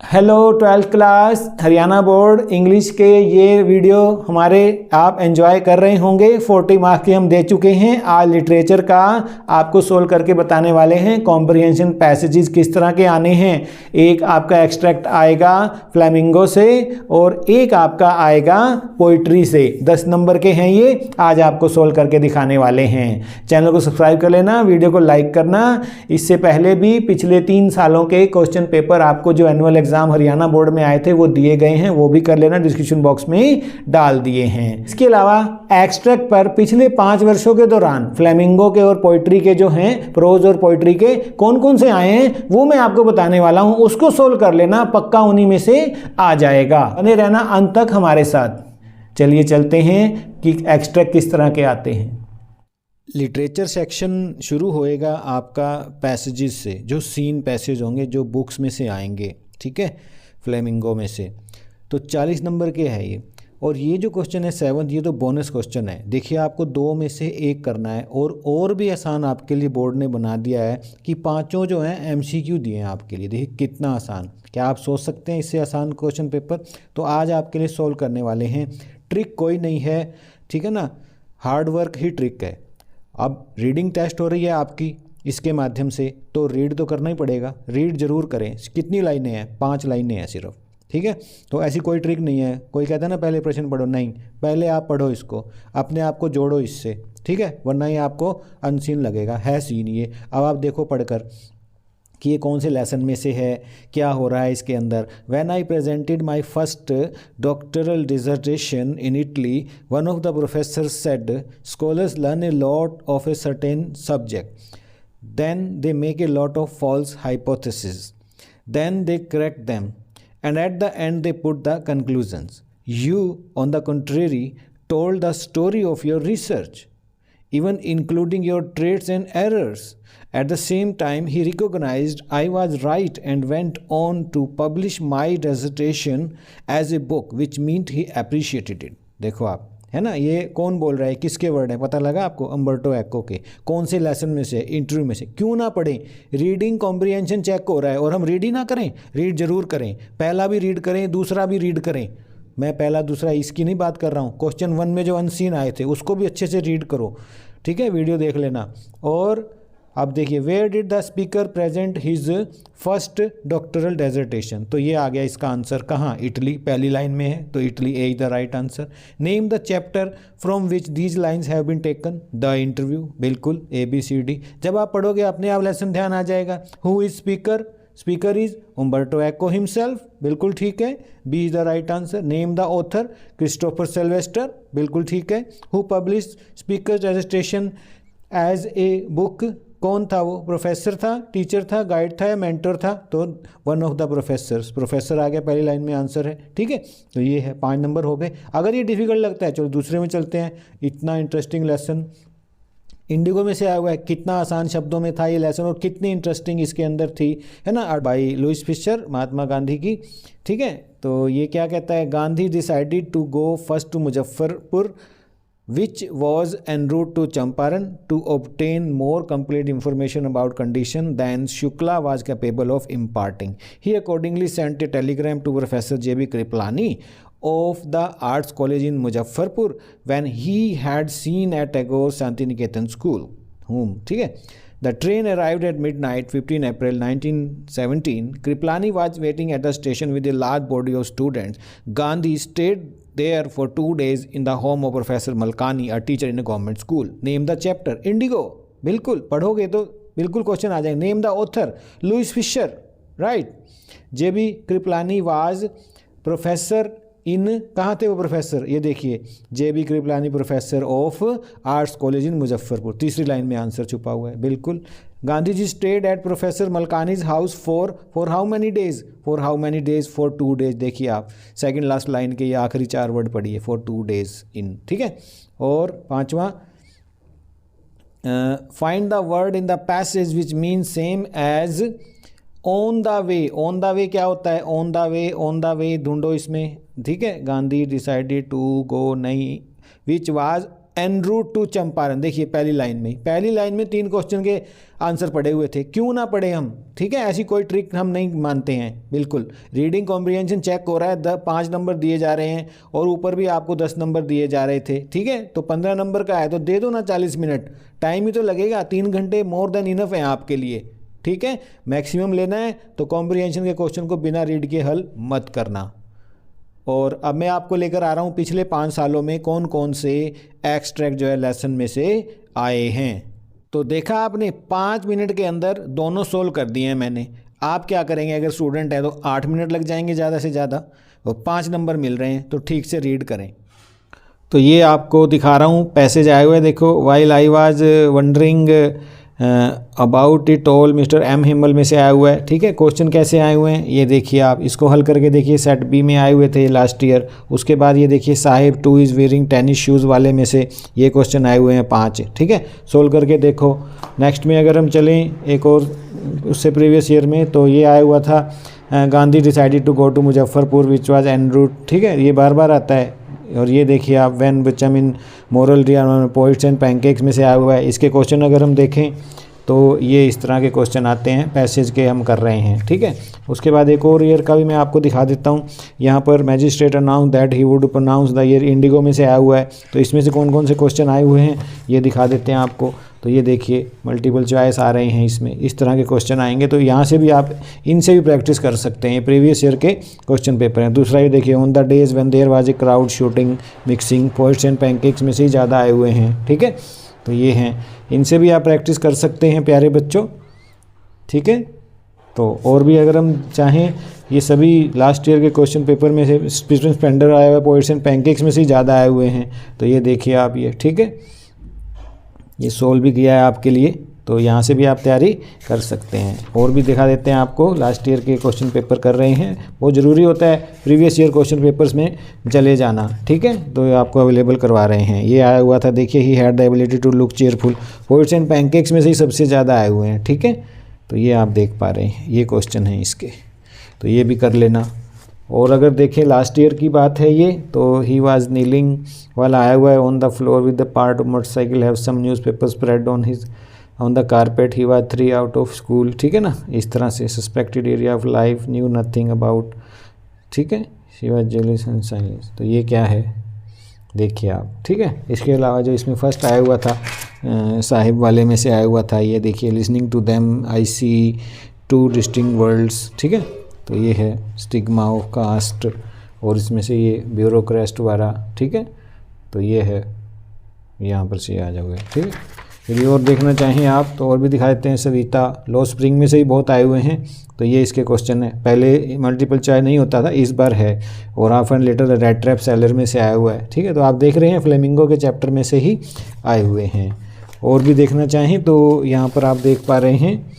Hello 12th class Haryana board English के ये video हमारे आप एंजॉय कर रहे होंगे। 40 मार्क्स के हम दे चुके हैं। आज लिटरेचर का आपको सोल्व करके बताने वाले हैं। कॉम्प्रिहेंशन पैसेजेस किस तरह के आने हैं। एक आपका एक्सट्रैक्ट आएगा फ्लेमिंगो से और एक आपका आएगा पोइट्री से। 10 नंबर के हैं ये, आज आपको सोल्व करके दिखाने वाले हैं। चैनल को सब्सक्राइब कर लेना, वीडियो को लाइक करना। इससे पहले भी पिछले 3 सालों के क्वेश्चन पेपर आपको जो एनुअल एग्जाम हरियाणा बोर्ड में आए थे वो दिए गए हैं, वो भी कर लेना, डिस्क्रिप्शन बॉक्स में डाल दिए हैं। इसके अलावा एक्सट्रैक्ट पर पिछले 5 वर्षों के दौरान फ्लेमिंगो के और पोइट्री के जो हैं, प्रोज और पोइट्री के कौन कौन से आए हैं वो मैं आपको बताने वाला हूं। उसको सोल्व कर लेना, पक्का उन्हीं में से आ जाएगा। बने रहना अंत तक हमारे साथ। चलिए चलते हैं कि एक्सट्रैक्ट किस तरह के आते हैं। लिटरेचर सेक्शन शुरू होएगा आपका पैसेजेस से, जो सीन पैसेज होंगे जो बुक्स में से आएंगे, ठीक है, फ्लेमिंगो में से। तो 40 नंबर के है ये। और ये जो क्वेश्चन है 7th, ये तो बोनस क्वेश्चन है। देखिए आपको 2 में से 1 करना है और भी आसान आपके लिए बोर्ड ने बना दिया है कि 5 जो हैं MCQ दिए हैं आपके लिए। देखिए कितना आसान, क्या आप सोच सकते हैं इससे आसान क्वेश्चन पेपर। तो आज आपके लिए सॉल्व करने वाले हैं। ट्रिक कोई नहीं है, ठीक है ना, हार्ड वर्क ही ट्रिक है। अब रीडिंग टेस्ट हो रही है आपकी इसके माध्यम से, तो रीड तो करना ही पड़ेगा। रीड जरूर करें। कितनी लाइनें हैं? 5 लाइनें हैं सिर्फ, ठीक है। तो ऐसी कोई ट्रिक नहीं है। कोई कहता है ना पहले प्रश्न पढ़ो, नहीं, पहले आप पढ़ो इसको, अपने आप को जोड़ो इससे, ठीक है, वरना ये आपको अनसीन लगेगा। है सीन ये। अब आप देखो पढ़कर कि ये कौन से लेसन में से है, क्या हो रहा है इसके अंदर। When I presented my first doctoral dissertation in Italy, one of the professor said scholars learn a lot of a certain subject, then they make a lot of false hypotheses, then they correct them, and at the end they put the conclusions. You, on the contrary, told the story of your research, even including your traits and errors. At the same time, he recognized I was right and went on to publish my dissertation as a book, which meant he appreciated it. देखो आप, है ना, ये कौन बोल रहा है, किसके वर्ड है, पता लगा आपको? अम्बर्टो एको के। कौन से लेसन में से? इंटरव्यू में से। क्यों ना पढ़ें? रीडिंग कॉम्प्रिहेंशन चेक हो रहा है और हम रीड ही ना करें? रीड जरूर करें। पहला भी रीड करें, दूसरा भी रीड करें। मैं पहला दूसरा इसकी नहीं बात कर रहा हूँ। क्वेश्चन 1 में जो अनसीन आए थे उसको भी अच्छे से रीड करो, ठीक है, वीडियो देख लेना। और अब देखिए, where did the speaker present his first doctoral dissertation. तो ये आ गया इसका आंसर, कहाँ? इटली, पहली लाइन में है, तो Italy A is the right answer. Name the chapter from which these lines have been taken. The interview, बिल्कुल, ABCD। जब आप पढ़ोगे अपने आप लेसन ध्यान आ जाएगा। Who is speaker? Speaker is Umberto Eco himself, बिल्कुल ठीक है, B is the right answer. Name the author, Christopher Silvester, बिल्कुल ठीक है। Who publish speaker dissertation as a book? कौन था वो? प्रोफेसर था, टीचर था, गाइड था या मेंटर था? तो one of the professors, professor आ गया पहली लाइन में, आंसर है, ठीक है। तो ये है, 5 नंबर हो गए। अगर ये डिफिकल्ट लगता है चलो दूसरे में चलते हैं। इतना इंटरेस्टिंग लेसन इंडिगो में से आया हुआ है, कितना आसान शब्दों में था ये लेसन और कितनी इंटरेस्टिंग इसके अंदर थी, है ना, by Louis Fischer, Mahatma Gandhi की, ठीक है। तो ये क्या कहता है? Gandhi decided to go first to Muzaffarpur, which was en route to Champaran, to obtain more complete information about condition than Shukla was capable of imparting. He accordingly sent a telegram to Professor J.B. Kriplani of the Arts College in Muzaffarpur when he had seen at Tagore Shantiniketan School. ठीक है। The train arrived at midnight, 15 April 1917. Kriplani was waiting at the station with a large body of students. Gandhi stayed there for 2 days in the home of Professor Malkani, a teacher in a government school. Name the chapter. Indigo. बिल्कुल पढ़ोगे तो बिल्कुल question आ जाएंगे। Name the author, Louis Fischer, right. JB Kripalani was professor in, कहाँ थे वो professor? ये देखिए, JB Kripalani professor of arts college in Muzaffarpur. तीसरी लाइन में आंसर छुपा हुआ है, बिल्कुल। Gandhi ji stayed at professor Malkani's house for how many days? For how many days? For 2 days. देखिए आप, सेकंड लास्ट लाइन के ये आखिरी 4 वर्ड पढ़िए, फॉर 2 डेज इन, ठीक है। और 5वां, find the word in the passage which mean same as on the way. On the way क्या होता है? On the way, on the way ढूंढो इसमें, ठीक है। गांधी डिसाइडेड टू गो, नहीं, which was N route to Champaran. देखिए पहली लाइन में 3 क्वेश्चन के आंसर पड़े हुए थे, क्यों ना पढ़े हम, ठीक है। ऐसी कोई ट्रिक हम नहीं मानते हैं, बिल्कुल। रीडिंग कॉम्प्रिहेंशन चेक हो रहा है, 5 नंबर दिए जा रहे हैं और ऊपर भी आपको 10 नंबर दिए जा रहे थे, ठीक है। तो 15 नंबर का है तो दे दो ना 40 मिनट, टाइम ही तो लगेगा, 3 घंटे मोर देन इनफ है आपके लिए, ठीक है। मैक्सिमम लेना है तो कॉम्प्रिहेंशन के क्वेश्चन को बिना रीड के हल मत करना। और अब मैं आपको लेकर आ रहा हूँ पिछले 5 सालों में कौन कौन से एक्सट्रैक्ट जो है लेसन में से आए हैं। तो देखा आपने 5 मिनट के अंदर दोनों सोल्व कर दिए हैं मैंने। आप क्या करेंगे, अगर स्टूडेंट है तो 8 मिनट लग जाएंगे ज़्यादा से ज़्यादा, और 5 नंबर मिल रहे हैं तो ठीक से रीड करें। तो ये आपको दिखा रहा हूँ पैसेज आए हुए, देखो। While I was wondering about it all, mister M Hamel में से आया हुआ है, ठीक है। क्वेश्चन कैसे आए हुए हैं ये देखिए, आप इसको हल करके देखिए। सेट बी में आए हुए थे लास्ट ईयर। उसके बाद ये देखिए Sahib two is wearing tennis shoes वाले में से ये क्वेश्चन आए हुए हैं 5, ठीक है। सोल्व करके देखो। नेक्स्ट में अगर हम चलें एक और उससे प्रीवियस ईयर में, तो ये आया हुआ था Gandhi decided to go to Muzaffarpur which was N route, ठीक है। ये बार बार आता है। और ये देखिए आप व्हेन बच्चम in moral real poets and pancakes में से आया हुआ है। इसके क्वेश्चन अगर हम देखें तो ये इस तरह के क्वेश्चन आते हैं, पैसेज के हम कर रहे हैं, ठीक है। उसके बाद एक और ईयर का भी मैं आपको दिखा देता हूँ। यहाँ पर magistrate announce that he would pronounce the year, indigo में से आया हुआ है। तो इसमें से कौन कौन से क्वेश्चन आए हुए हैं ये दिखा देते हैं आपको। तो ये देखिए मल्टीपल चॉइस आ रहे हैं, इसमें इस तरह के क्वेश्चन आएंगे। तो यहाँ से भी आप इनसे भी प्रैक्टिस कर सकते हैं, प्रीवियस ईयर के क्वेश्चन पेपर हैं। दूसरा ये देखिए on the days when there was a crowd shooting mixing poets and pancakes में से ही ज़्यादा आए हुए हैं, ठीक है। तो ये हैं, इनसे भी आप प्रैक्टिस कर सकते हैं प्यारे बच्चों, ठीक है। तो और भी अगर हम चाहें, ये सभी लास्ट ईयर के क्वेश्चन पेपर में से स्पीच एंड स्प्लेंडर आया हुआ है, पोइट्स एंड पैनकेक्स में से ही ज़्यादा आए हुए हैं। तो ये देखिए आप, ये ठीक है, ये सोल्व भी किया है आपके लिए। तो यहाँ से भी आप तैयारी कर सकते हैं। और भी दिखा देते हैं आपको, लास्ट ईयर के क्वेश्चन पेपर कर रहे हैं, बहुत ज़रूरी होता है प्रीवियस ईयर क्वेश्चन पेपर्स में चले जाना, ठीक है। तो ये आपको अवेलेबल करवा रहे हैं। ये आया हुआ था, देखिए he had the ability to look cheerful, poets and pancakes में से ही सबसे ज़्यादा आए हुए हैं, ठीक है। तो ये आप देख पा रहे हैं, ये क्वेश्चन है इसके, तो ये भी कर लेना। और अगर देखें लास्ट ईयर की बात है ये, तो ही वाज नीलिंग वाला आया हुआ है on the floor with the part of motorcycle have some newspaper spread on the carpet, he was 3 out of school, ठीक है ना। इस तरह से suspected area of life, new nothing about, ठीक है। She was jealous and silence. तो ये क्या है देखिए आप, ठीक है। इसके अलावा जो इसमें फर्स्ट आया हुआ था साहिब वाले में से आया हुआ था, ये देखिए listening to them I see 2 distinct worlds, ठीक है। तो ये है स्टिग्मा ऑफ कास्ट, और इसमें से ये ब्यूरोक्रेस्ट वाला, ठीक है। तो ये है, यहाँ पर से आ जाओगे, ठीक है। यदि और देखना चाहें आप तो और भी दिखा देते हैं। सविता लो स्प्रिंग में से ही बहुत आए हुए हैं। तो ये इसके क्वेश्चन है, पहले मल्टीपल चॉइस नहीं होता था, इस बार है। और half and later red trap seller में से आया हुआ है, ठीक है। तो आप देख रहे हैं फ्लेमिंगो के चैप्टर में से ही आए हुए हैं। और भी देखना चाहें तो यहाँ पर आप देख पा रहे हैं,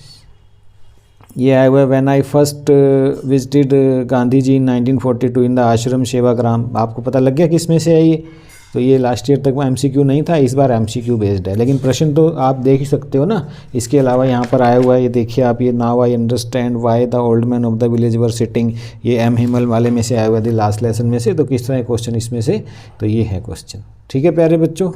ये आया हुआ है when I first visited Gandhi ji in 1942 in the ashram Sevagram. आपको पता लग गया किस में से है ये। तो ये लास्ट ईयर तक एमसीक्यू नहीं था, इस बार एमसीक्यू बेस्ड है, लेकिन प्रश्न तो आप देख ही सकते हो ना। इसके अलावा यहाँ पर आया हुआ है, ये देखिए आप, ये now I understand why the old man of the village were sitting, ये एम हिमल वाले में से आया हुआ है लास्ट लेसन में से। तो किस तरह क्वेश्चन इसमें से, तो ये है क्वेश्चन, ठीक है प्यारे बच्चों।